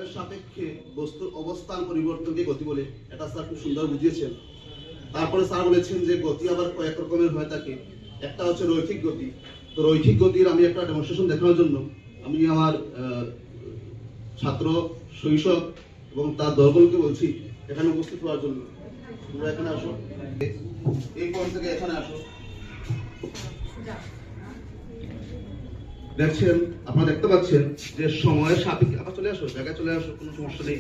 সময়ের সাপেক্ষে বস্তুর অবস্থান পরিবর্তনকে গতি বলে। এটা স্যার খুব সুন্দর বুঝিয়েছেন। তারপরে স্যার বলেছেন যে গতি আবার কয়েক রকমের হয়ে থাকে। একটা হচ্ছে রৈখিক গতি। তো রৈখিক গতির আমি একটা ডেমনস্ট্রেশন দেখানোর জন্য আমি আমার ছাত্র শৈশব এবং তার দলবলকে বলছি এখানে উপস্থিত হওয়ার জন্য। তোমরা এখানে আসো, এই পয়েন্ট থেকে এখানে আসো। দেখছেন, আপনারা দেখতে পাচ্ছেন যে সময়ের সাপেক্ষে, আবার চলে আসো, জায়গায় চলে আসো, কোনো সমস্যা নেই।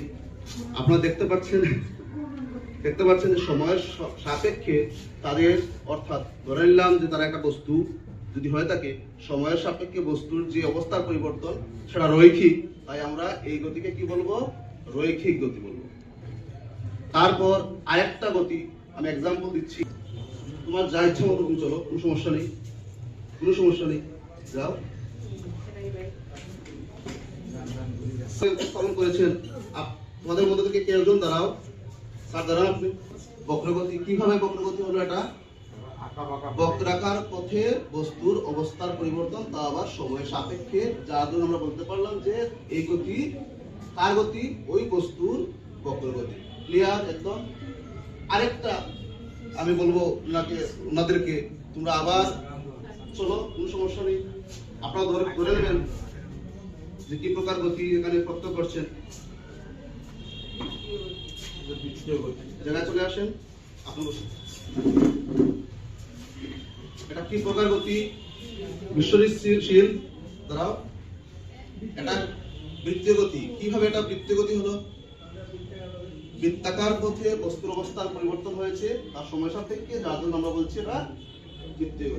আপনারা দেখতে পাচ্ছেন যে সময়ের সাপেক্ষে তাদের, অর্থাৎ ধরে নিলাম যে তারা একটা বস্তু যদি হয়ে থাকে, সময়ের সাপেক্ষে বস্তুর যে অবস্থার পরিবর্তন সেটা রৈখিক, তাই আমরা এই গতিকে কি বলবো? রৈখিক গতি বলবো। তারপর আরেকটা গতি আমি এক্সাম্পল দিচ্ছি, তোমার যা ইচ্ছা মতো তুমি চলো, কোনো সমস্যা নেই, যাও। উপস্থাপন করেছেন তোমাদের মধ্যে থেকে কেউ একজন দাঁড়াও, স্যার দাঁড়ান আপনি। বক্রগতি, কিভাবে বক্রগতি হলো? এটা বক্রাকার পথে বস্তুর অবস্থার পরিবর্তন, তা আবার সময়ের সাপেক্ষে, যার জন্য আমরা বলতে পারলাম যে এই গতি কার গতি? ওই বস্তুর বক্রগতি। ক্লিয়ার একদম? আরেকটা আমি বলবো ওনাদেরকে, তোমরা আবার চলো, কোনো সমস্যা নেই, আপনারা ধরে নেবেন যে কি প্রকার গতি এখানে প্রত্যক্ষ করছেন। জায়গায় চলে আসেন, আপনি বসুন। এটা কি প্রকার গতি? বিশ্বশীল দাঁড়াও। এটা বৃত্তীয় গতি। কিভাবে এটা বৃত্তীয় গতি হলো? বৃত্তাকার পথে বস্তুর অবস্থার পরিবর্তন হয়েছে তার সময় সাপেক্ষে, যার জন্য আমরা বলছি এটা বৃত্তীয় গতি।